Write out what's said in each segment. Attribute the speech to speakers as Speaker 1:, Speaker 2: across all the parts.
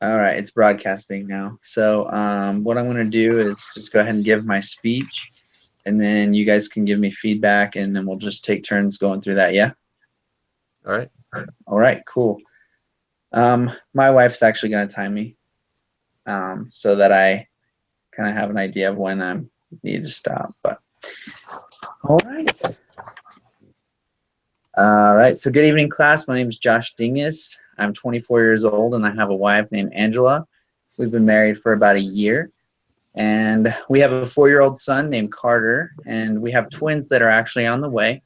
Speaker 1: All right, it's broadcasting now. So what I'm going to do is just go ahead and give my speech, and then you guys can give me feedback, and then we'll just take turns going through that. Yeah?
Speaker 2: All right.
Speaker 1: All right, cool. My wife's actually going to time me so that I kind of have an idea of when I need to stop. But all right. All right, so good evening, class. My name is Josh Dingus. I'm 24 years old, and I have a wife named Angela. We've been married for about a year, and we have a 4-year-old son named Carter, and we have twins that are actually on the way.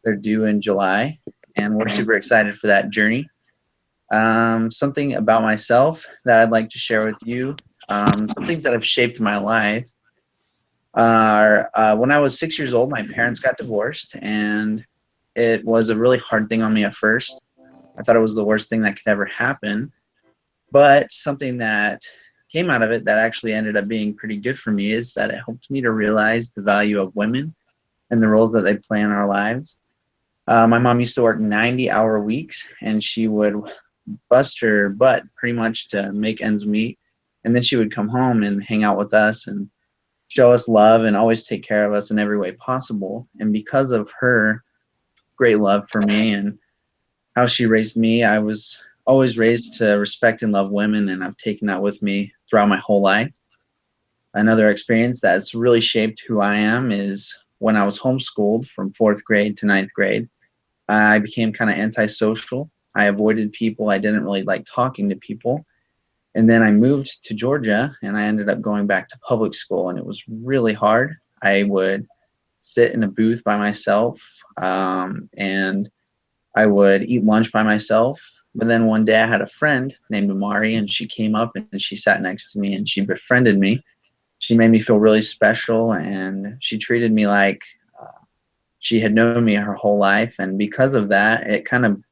Speaker 1: They're due in July, and we're super excited for that journey. Something about myself that I'd like to share with you, some things that have shaped my life are when I was 6 years old, my parents got divorced, and it was a really hard thing on me at first. I thought it was the worst thing that could ever happen. But something that came out of it that actually ended up being pretty good for me is that it helped me to realize the value of women and the roles that they play in our lives. My mom used to work 90-hour weeks, and she would bust her butt pretty much to make ends meet. And then she would come home and hang out with us and show us love and always take care of us in every way possible. And because of her great love for me and how she raised me, I was always raised to respect and love women, and I've taken that with me throughout my whole life. Another experience that's really shaped who I am is when I was homeschooled from 4th grade to 9th grade. I became kind of antisocial. I avoided people. I didn't really like talking to people. And then I moved to Georgia, and I ended up going back to public school, and it was really hard. I would sit in a booth by myself, and I would eat lunch by myself. But then one day I had a friend named Amari, and she came up and she sat next to me and she befriended me. She made me feel really special, and she treated me like she had known me her whole life. And because of that, it kind of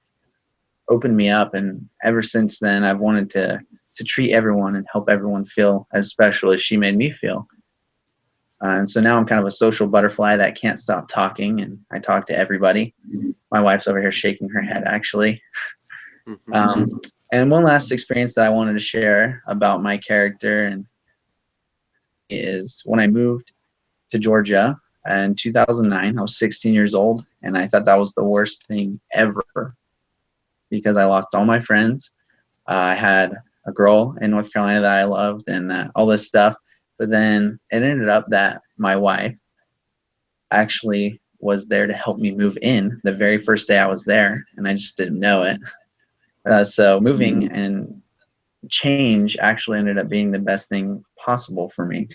Speaker 1: opened me up. And ever since then, I've wanted to treat everyone and help everyone feel as special as she made me feel. And so now I'm kind of a social butterfly that can't stop talking, and I talk to everybody. My wife's over here shaking her head, actually. And one last experience that I wanted to share about my character and is when I moved to Georgia in 2009. I was 16 years old, and I thought that was the worst thing ever because I lost all my friends. I had a girl in North Carolina that I loved and all this stuff. But then it ended up that my wife actually was there to help me move in the very first day I was there, and I just didn't know it. So moving and change actually ended up being the best thing possible for me.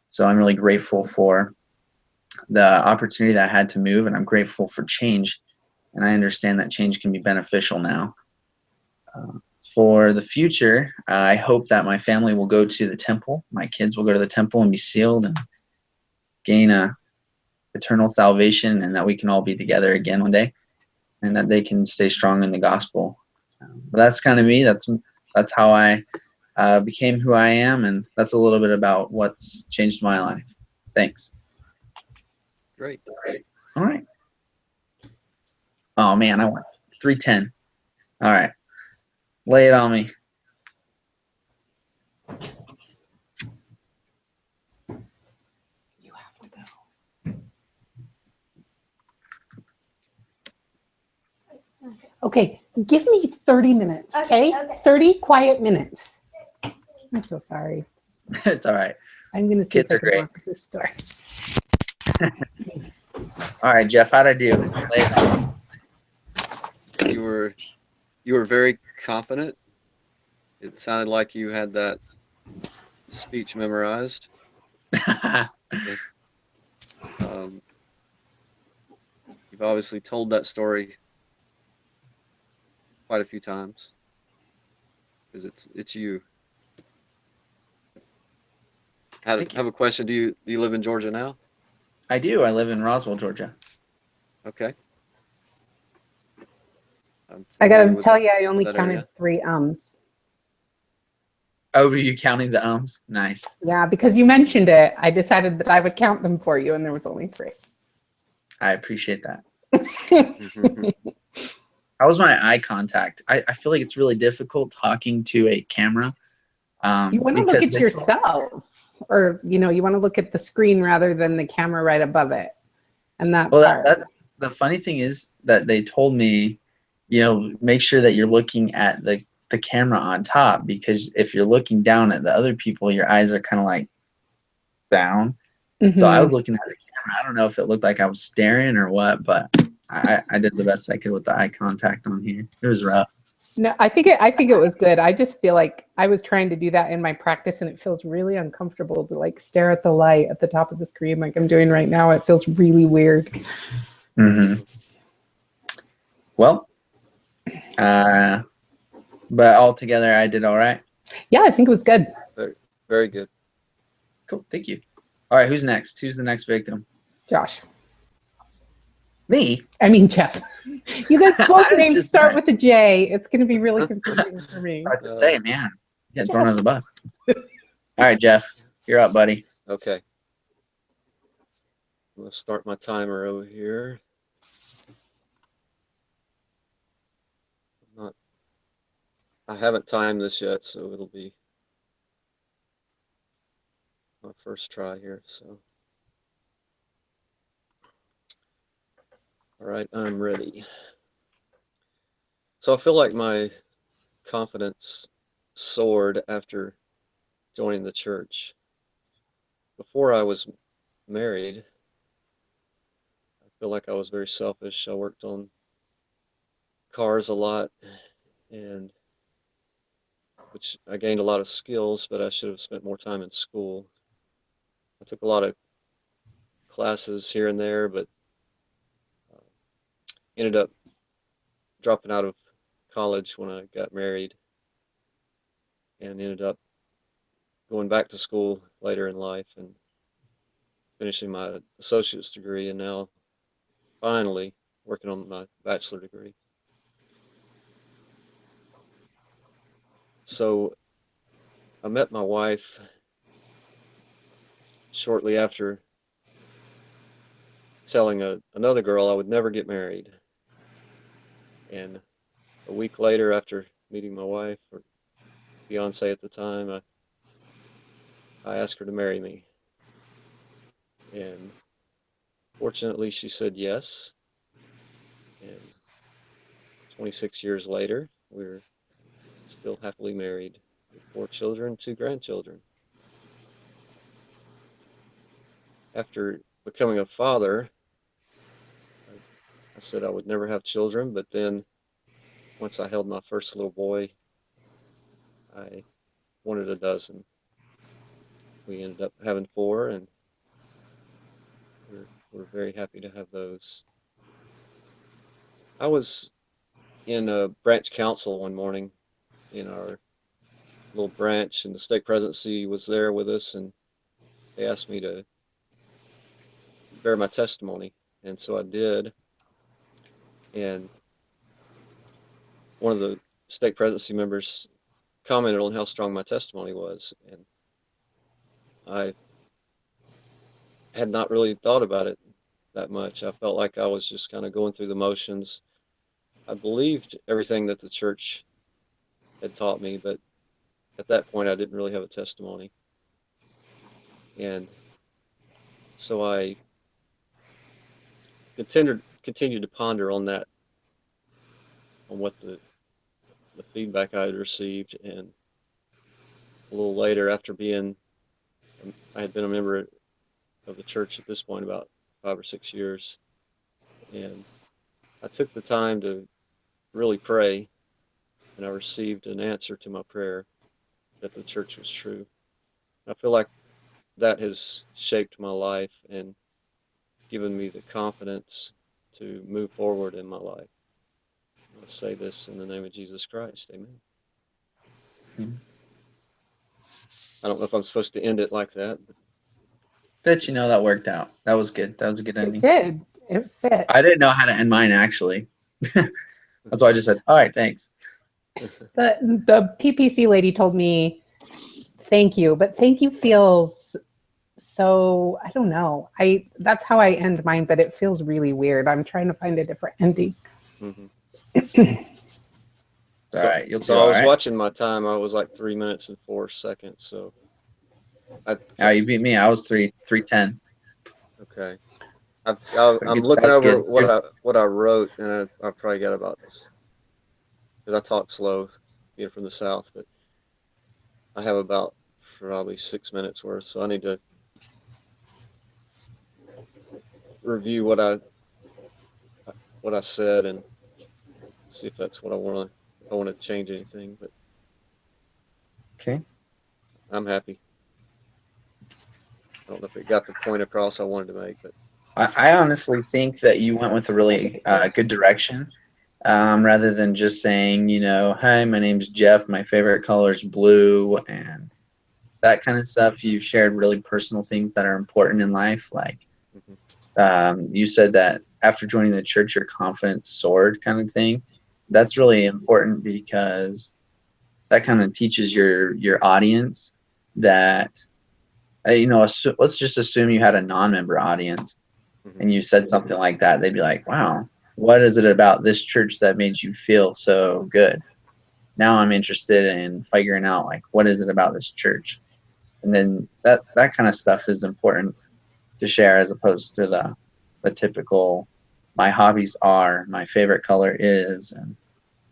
Speaker 1: So I'm really grateful for the opportunity that I had to move, and I'm grateful for change. And I understand that change can be beneficial now. For the future, I hope that my family will go to the temple. My kids will go to the temple and be sealed and gain a eternal salvation, and that we can all be together again one day, and that they can stay strong in the gospel. But that's kind of me. That's how I became who I am, and that's a little bit about what's changed my life. Thanks.
Speaker 2: Great.
Speaker 1: All right. Oh man, I went 310. All right. Lay it on me.
Speaker 3: You have to go. Okay, give me 30 minutes, okay? 30 quiet minutes. I'm so sorry.
Speaker 1: It's all right.
Speaker 3: I'm going to see
Speaker 1: Kids
Speaker 3: if I
Speaker 1: are
Speaker 3: can walk to this store.
Speaker 1: All right, Jeff, how'd I do? Lay it on me.
Speaker 2: You were very confident. It sounded like you had that speech memorized. You've obviously told that story quite a few times because it's you. I have a question. Do you live in Georgia now?
Speaker 1: I do. I live in Roswell, Georgia.
Speaker 2: Okay.
Speaker 3: I got to tell you, I only counted 3 ums.
Speaker 1: Oh, were you counting the ums? Nice.
Speaker 3: Yeah, because you mentioned it, I decided that I would count them for you, and there was only 3.
Speaker 1: I appreciate that. How was my eye contact? I feel like it's really difficult talking to a camera.
Speaker 3: You want to look
Speaker 1: Because
Speaker 3: at yourself, or you want to look at the screen rather than the camera right above it, and that's hard.
Speaker 1: That's the funny thing is that they told me, make sure that you're looking at the camera on top, because if you're looking down at the other people, your eyes are kind of like down. So I was looking at the camera. I don't know if it looked like I was staring or what, but I did the best I could with the eye contact on here. It was rough.
Speaker 3: No, I think it was good. I just feel like I was trying to do that in my practice, and it feels really uncomfortable to like stare at the light at the top of the screen like I'm doing right now. It feels really weird.
Speaker 1: Mm-hmm. Well, but altogether, I did all right.
Speaker 3: Yeah, I think it was good.
Speaker 2: Very, very good.
Speaker 1: Cool. Thank you. All right. Who's next? Who's the next victim?
Speaker 3: Josh.
Speaker 1: Me?
Speaker 3: I mean, Jeff. You guys both names
Speaker 1: just
Speaker 3: start
Speaker 1: right.
Speaker 3: with a J. It's going to be really confusing for me.
Speaker 1: Hard to say, man. Get thrown under the bus. All right, Jeff. You're up, buddy.
Speaker 2: Okay. I'm going to start my timer over here. I haven't timed this yet, so it'll be my first try here. So, all right, I'm ready. So I feel like my confidence soared after joining the church. Before I was married, I feel like I was very selfish. I worked on cars a lot, and which I gained a lot of skills, but I should have spent more time in school. I took a lot of classes here and there, but ended up dropping out of college when I got married, and ended up going back to school later in life and finishing my associate's degree, and now finally working on my bachelor degree. So I met my wife shortly after telling another girl I would never get married. And a week later, after meeting my wife, or fiance at the time, I asked her to marry me. And fortunately, she said yes. And 26 years later, we're still happily married with 4 children, 2 grandchildren. After becoming a father, I said I would never have children, but then once I held my first little boy, I wanted a dozen. We ended up having 4, and we're very happy to have those. I was in a branch council one morning in our little branch, and the stake presidency was there with us, and they asked me to bear my testimony, and so I did. And one of the stake presidency members commented on how strong my testimony was, and I had not really thought about it that much. I felt like I was just kind of going through the motions. I believed everything that the church had taught me, but at that point I didn't really have a testimony. And so I continued to ponder on that, on what the feedback I had received. And a little later, after I had been a member of the church at this point about 5 or 6 years, and I took the time to really pray, and I received an answer to my prayer that the church was true. I feel like that has shaped my life and given me the confidence to move forward in my life. I say this in the name of Jesus Christ. Amen.
Speaker 1: Mm-hmm.
Speaker 2: I don't know if I'm supposed to end it like that.
Speaker 1: But that worked out. That was good. That was a good ending.
Speaker 3: It did. It fit.
Speaker 1: I didn't know how to end mine, actually. That's why I just said, all right, thanks.
Speaker 3: The PPC lady told me, thank you. But thank you feels so, I don't know. That's how I end mine, but it feels really weird. I'm trying to find a different ending.
Speaker 2: Mm-hmm.
Speaker 1: All right, you'll do
Speaker 2: So I
Speaker 1: all
Speaker 2: was
Speaker 1: right.
Speaker 2: watching my time. I was like 3 minutes and 4 seconds. So
Speaker 1: Oh, you beat me. I was 3:10.
Speaker 2: okay.
Speaker 1: So
Speaker 2: I'm looking
Speaker 1: that's
Speaker 2: over
Speaker 1: good.
Speaker 2: what I wrote, and I probably got about, because I talk slow, being from the South, but I have about probably 6 minutes worth. So I need to review what I said and see if that's what I want to, if I want to change anything. But
Speaker 1: Okay.
Speaker 2: I'm happy. I don't know if it got the point across I wanted to make, but
Speaker 1: I honestly think that you went with a really good direction, rather than just saying, hi, my name's Jeff. My favorite color is blue, and that kind of stuff. You've shared really personal things that are important in life. Like
Speaker 2: mhm.
Speaker 1: you said that after joining the church, your confidence soared, kind of thing. That's really important because that kind of teaches your audience that let's just assume you had a non-member audience
Speaker 2: Mhm.
Speaker 1: and you said something like that. They'd be like, wow, what is it about this church that made you feel so good? Now I'm interested in figuring out, like, what is it about this church? And then that kind of stuff is important to share, as opposed to the typical, my hobbies are, my favorite color is, and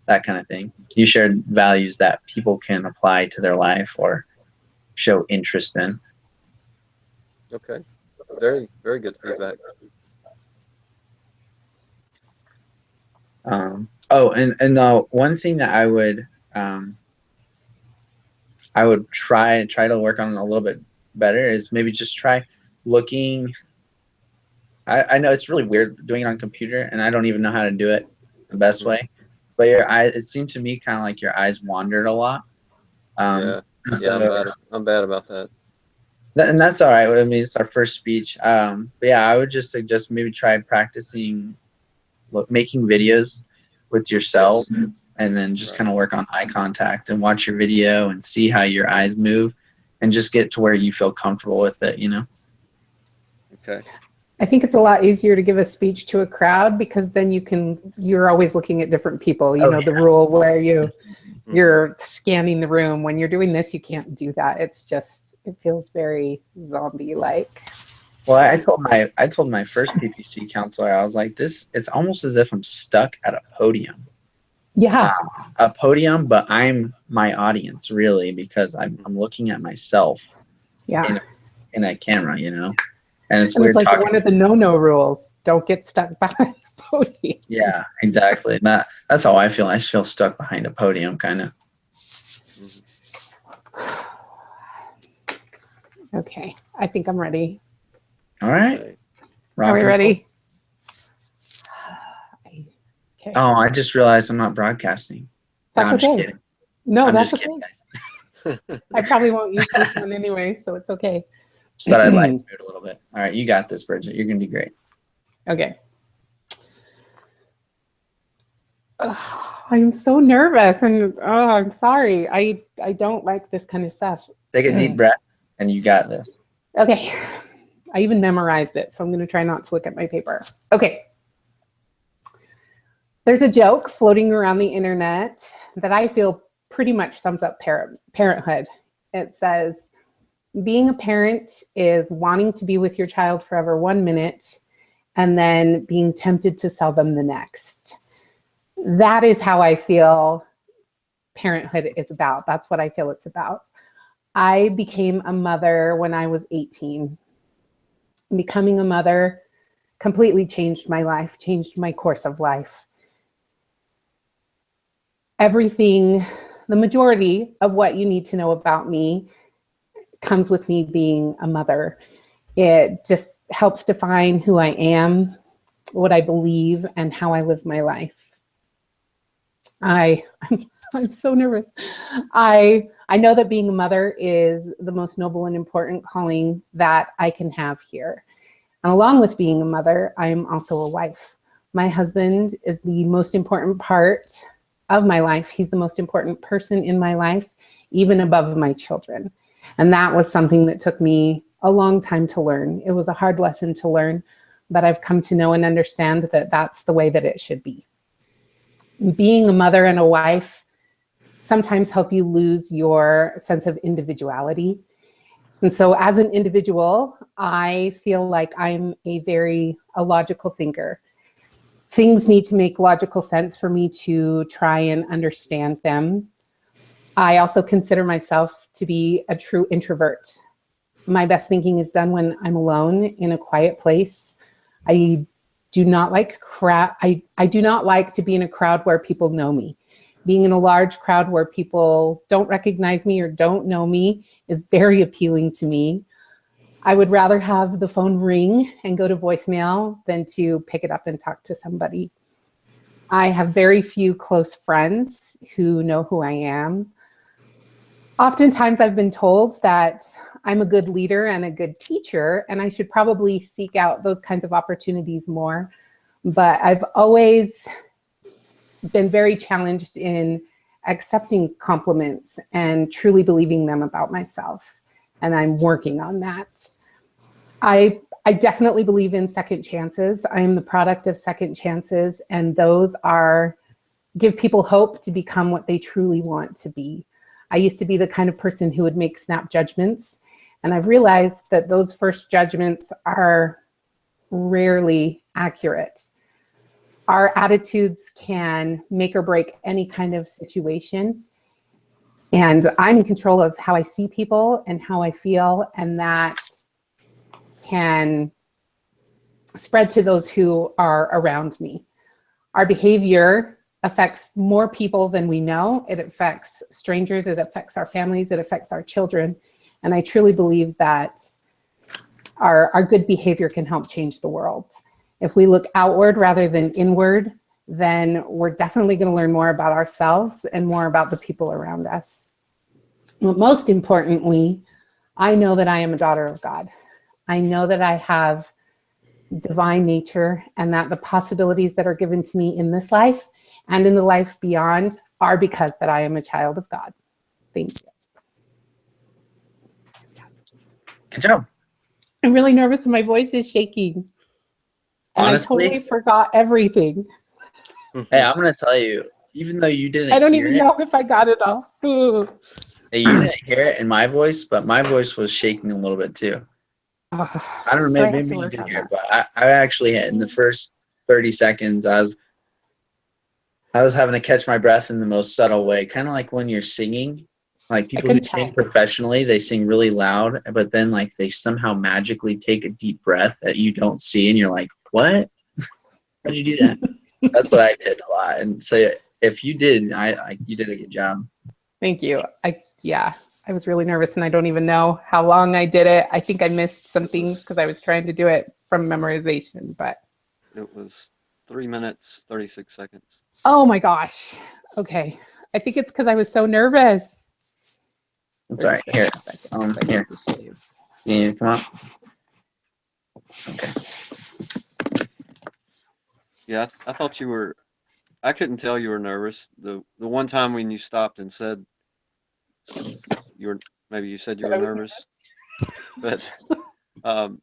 Speaker 1: that kind of thing. You shared values that people can apply to their life or show interest in.
Speaker 2: Okay. Very, very good feedback.
Speaker 1: And one thing that I would try to work on a little bit better is maybe just try looking. I know it's really weird doing it on computer, and I don't even know how to do it the best
Speaker 2: Mhm.
Speaker 1: way. But your eyes, it seemed to me kind of like your eyes wandered a lot. Um,
Speaker 2: Yeah. Yeah,
Speaker 1: so
Speaker 2: I'm bad about that.
Speaker 1: and that's all right. I mean, it's our first speech. But yeah, I would just suggest maybe try practicing making videos with yourself,
Speaker 2: Yes.
Speaker 1: and then just
Speaker 2: Right.
Speaker 1: kind of work on eye contact and watch your video and see how your eyes move, and just get to where you feel comfortable with it.
Speaker 2: Okay.
Speaker 3: I think it's a lot easier to give a speech to a crowd because then you're always looking at different people.
Speaker 1: Oh,
Speaker 3: The rule where
Speaker 2: Mhm.
Speaker 3: you're scanning the room. When you're doing this, you can't do that. It feels very zombie-like.
Speaker 1: well, I told my first PPC counselor, I was like, this, it's almost as if I'm stuck at a podium.
Speaker 3: Yeah.
Speaker 1: A podium, but I'm my audience, really, because I'm looking at myself
Speaker 3: Yeah.
Speaker 1: in a camera. And it's
Speaker 3: And it's
Speaker 1: weird
Speaker 3: like
Speaker 1: talking.
Speaker 3: one of the no rules. Don't get stuck behind the podium.
Speaker 1: Yeah, exactly. That's how I feel. I feel stuck behind a podium, kind of.
Speaker 2: Mhm.
Speaker 3: Okay. I think I'm ready.
Speaker 1: All right.
Speaker 2: Okay.
Speaker 3: Are we ready? Okay.
Speaker 1: Oh, I just realized I'm not broadcasting. No,
Speaker 3: That's
Speaker 1: I'm just
Speaker 3: okay.
Speaker 1: kidding.
Speaker 3: No,
Speaker 1: I'm
Speaker 3: that's
Speaker 1: just
Speaker 3: okay.
Speaker 1: kidding, guys.
Speaker 3: I probably won't use this one anyway, so it's okay.
Speaker 1: Just thought I'd lighten the mood a little bit. All right, you got this, Bridget. You're gonna do great.
Speaker 3: Okay. Oh, I'm so nervous and I'm sorry. I don't like this kind of stuff.
Speaker 1: Take a deep breath, and you got this.
Speaker 3: Okay. I even memorized it, so I'm going to try not to look at my paper. Okay. There's a joke floating around the internet that I feel pretty much sums up parenthood. It says, being a parent is wanting to be with your child forever 1 minute and then being tempted to sell them the next. That is how I feel parenthood is about. That's what I feel it's about. I became a mother when I was 18. Becoming a mother completely changed my life, changed my course of life. Everything, the majority of what you need to know about me comes with me being a mother. It helps define who I am, what I believe, and how I live my life. I'm so nervous. I know that being a mother is the most noble and important calling that I can have here. And along with being a mother, I am also a wife. My husband is the most important part of my life. He's the most important person in my life, even above my children. And that was something that took me a long time to learn. It was a hard lesson to learn, but I've come to know and understand that that's the way that it should be. being a mother and a wife sometimes help you lose your sense of individuality. And so as an individual, I feel like I'm a logical thinker. Things need to make logical sense for me to try and understand them. I also consider myself to be a true introvert. My best thinking is done when I'm alone in a quiet place. I do not like I do not like to be in a crowd where people know me. Being in a large crowd where people don't recognize me or don't know me is very appealing to me. I would rather have the phone ring and go to voicemail than to pick it up and talk to somebody. I have very few close friends who know who I am. Oftentimes I've been told that I'm a good leader and a good teacher, and I should probably seek out those kinds of opportunities more. But I've always been very challenged in accepting compliments and truly believing them about myself. And I'm working on that. I definitely believe in second chances. I am the product of second chances, and those give people hope to become what they truly want to be. I used to be the kind of person who would make snap judgments, and I've realized that those first judgments are rarely accurate. Our attitudes can make or break any kind of situation. And I'm in control of how I see people and how I feel, and that can spread to those who are around me. Our behavior affects more people than we know. It affects strangers, it affects our families, it affects our children. And I truly believe that our good behavior can help change the world. If we look outward rather than inward, then we're definitely going to learn more about ourselves and more about the people around us. But most importantly, I know that I am a daughter of God. I know that I have divine nature, and that the possibilities that are given to me in this life and in the life beyond are because that I am a child of God. Thank you.
Speaker 1: Good job.
Speaker 3: I'm really nervous and my voice is shaking. And
Speaker 1: Honestly,
Speaker 3: I totally forgot everything.
Speaker 1: hey, I'm gonna tell you, even though you didn't
Speaker 3: I don't
Speaker 1: hear
Speaker 3: even know if I got it all.
Speaker 1: hey, you didn't hear it in my voice, but my voice was shaking a little bit too. I don't know,
Speaker 3: So I have
Speaker 1: maybe
Speaker 3: to
Speaker 1: you
Speaker 3: work
Speaker 1: did
Speaker 3: on
Speaker 1: hear it,
Speaker 3: that.
Speaker 1: but I actually in the first 30 seconds I was having to catch my breath in the most subtle way, kind of like when you're singing. Like
Speaker 3: I
Speaker 1: people who
Speaker 3: can
Speaker 1: sing
Speaker 3: tell.
Speaker 1: professionally, they sing really loud, but then like they somehow magically take a deep breath that you don't see, and you're like, "What? How'd you do that?" That's what I did a lot. And so if you did, you did a good job.
Speaker 3: Thank you. I was really nervous and I don't even know how long I did it. I think I missed some things because I was trying to do it from memorization, but
Speaker 2: It was 3 minutes, 36 seconds.
Speaker 3: oh my gosh. Okay. I think it's because I was so nervous.
Speaker 1: That's all right. Here,
Speaker 3: I
Speaker 1: here.
Speaker 3: need to shave.
Speaker 1: You need to come up. Okay.
Speaker 2: Yeah, I thought you were. I couldn't tell you were nervous. The one time when you stopped and said you were, maybe you said you were nervous, but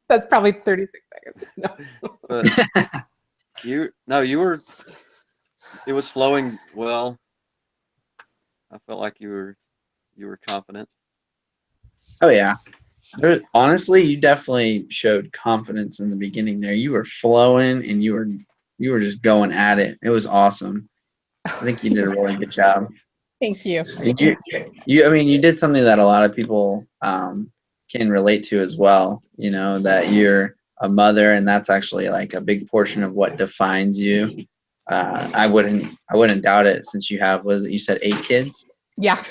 Speaker 3: That's probably 36 seconds. No.
Speaker 2: but you were. It was flowing well. I felt like you were confident.
Speaker 1: Oh yeah. Honestly, you definitely showed confidence in the beginning there. You were flowing and you were just going at it. It was awesome. I think you did a really good job.
Speaker 3: Thank you.
Speaker 1: I mean, you did something that a lot of people can relate to as well. You know, that you're a mother, and that's actually like a big portion of what defines you. I wouldn't doubt it since you have, was it, you said 8 kids?
Speaker 3: Yeah.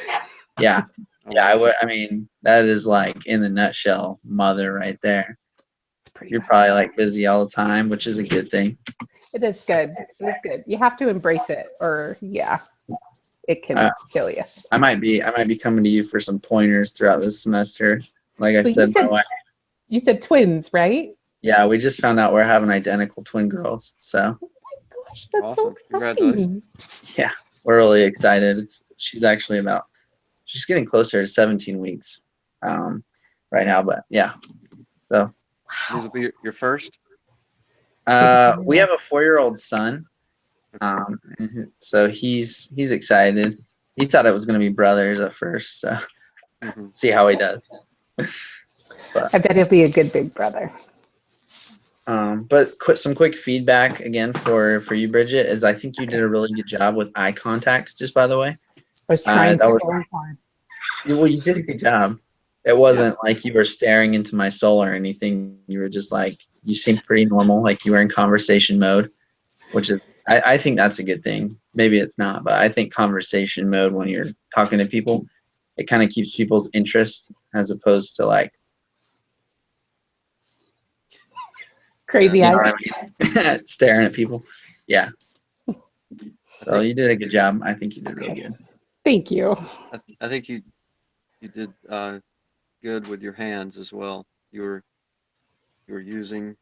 Speaker 1: Yeah.
Speaker 2: Oh,
Speaker 1: Yeah,
Speaker 2: wow.
Speaker 1: I mean, that is like in the nutshell, mother right there.
Speaker 3: It's pretty
Speaker 1: You're
Speaker 3: much.
Speaker 1: probably like busy all the time, which is a good thing.
Speaker 3: It is good. It is good. You have to embrace it, or it can
Speaker 1: Uh,
Speaker 3: kill you.
Speaker 1: I might be coming to you for some pointers throughout this semester. Like I
Speaker 3: So
Speaker 1: said, my wife.
Speaker 3: you said twins, right?
Speaker 1: Yeah, we just found out we're having identical twin girls. So
Speaker 3: Oh my gosh, that's so
Speaker 2: Awesome.
Speaker 3: exciting.
Speaker 2: Congratulations.
Speaker 1: yeah, we're really excited. She's getting closer to 17 weeks right now, but yeah. So
Speaker 2: These will be your first?
Speaker 1: we have a 4-year-old son, So he's excited. He thought it was going to be brothers at first, so see how he does.
Speaker 3: I bet he'll be a good big brother.
Speaker 1: But some quick feedback again for you, Bridget, is I think you did a really good job with eye contact. Just by the way,
Speaker 3: I was trying so
Speaker 1: hard. Well, you did a good job. It wasn't like you were staring into my soul or anything. You were just like, you seemed pretty normal, like you were in conversation mode, which is, I think that's a good thing. Maybe it's not, but I think conversation mode when you're talking to people, it kind of keeps people's interest as opposed to like
Speaker 3: crazy eyes.
Speaker 1: What I mean? Staring at people. Yeah. So you did a good job. I think you did really good.
Speaker 3: Thank you.
Speaker 2: I think you did good with your hands as well. You were using.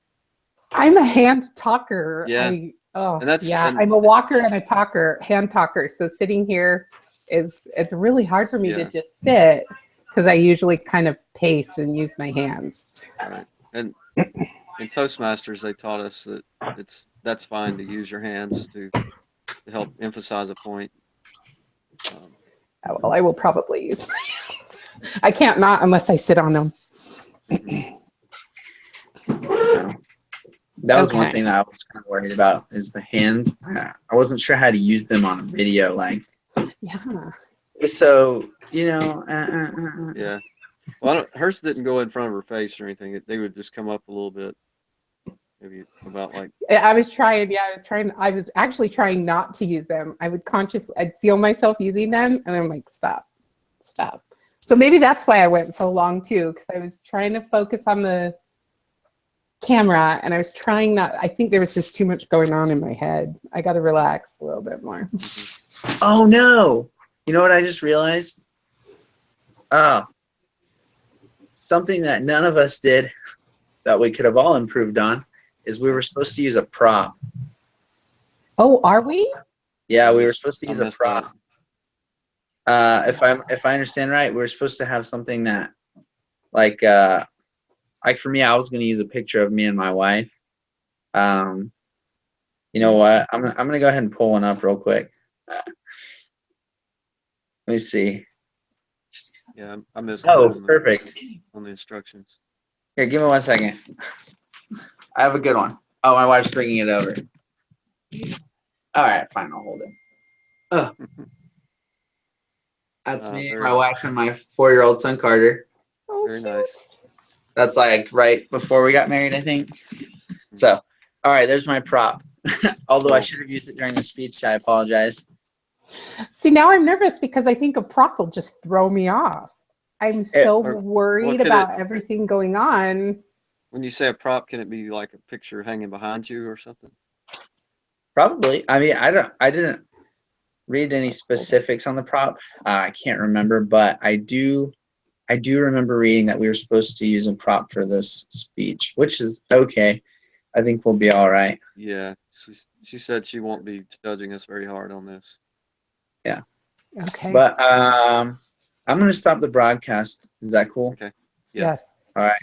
Speaker 3: I'm a hand talker.
Speaker 2: Yeah.
Speaker 3: I'm a walker and a talker, hand talker. So sitting here it's really hard for me to just sit because I usually kind of pace and use my hands.
Speaker 2: Right. And in Toastmasters, they taught us that that's fine to use your hands to help emphasize a point.
Speaker 3: Well, I will probably use my hands. I can't not unless I sit on them.
Speaker 1: That was one thing that I was kind of worried about is the hands. I wasn't sure how to use them on a video. Like, so,
Speaker 2: Yeah. Well, hers didn't go in front of her face or anything. They would just come up a little bit. Maybe about like.
Speaker 3: I was actually trying not to use them. I'd feel myself using them and I'm like, stop. So maybe that's why I went so long too, because I was trying to focus on the camera and I was trying not. I think there was just too much going on in my head. I got to relax a little bit more.
Speaker 1: Oh no! You know what I just realized? Something that none of us did that we could have all improved on is we were supposed to use a prop.
Speaker 3: Oh, are we?
Speaker 1: Yeah, we were supposed to use a prop. If I understand right, we were supposed to have something that, like for me, I was going to use a picture of me and my wife. You know what? I'm gonna go ahead and pull one up real quick. Let me see.
Speaker 2: Yeah, I missed.
Speaker 1: Perfect.
Speaker 2: On the instructions.
Speaker 1: Here, give me 1 second. I have a good one. Oh, my wife's bringing it over. All right, fine. I'll hold it. That's me, my wife, and my 4-year-old son, Carter.
Speaker 3: Oh,
Speaker 2: very nice.
Speaker 1: That's like right before we got married, I think. So, all right, there's my prop. Although I should have used it during the speech, I apologize.
Speaker 3: See, now I'm nervous because I think a prop will just throw me off. I'm so worried about everything going on.
Speaker 2: When you say a prop, can it be like a picture hanging behind you or something?
Speaker 1: Probably. I mean, I didn't read any specifics on the prop. I can't remember, but I do remember reading that we were supposed to use a prop for this speech, which is okay. I think we'll be all right.
Speaker 2: Yeah, she said she won't be judging us very hard on this.
Speaker 1: Yeah.
Speaker 3: Okay.
Speaker 1: But I'm going to stop the broadcast. Is that cool?
Speaker 2: Okay.
Speaker 3: Yes.
Speaker 1: All right.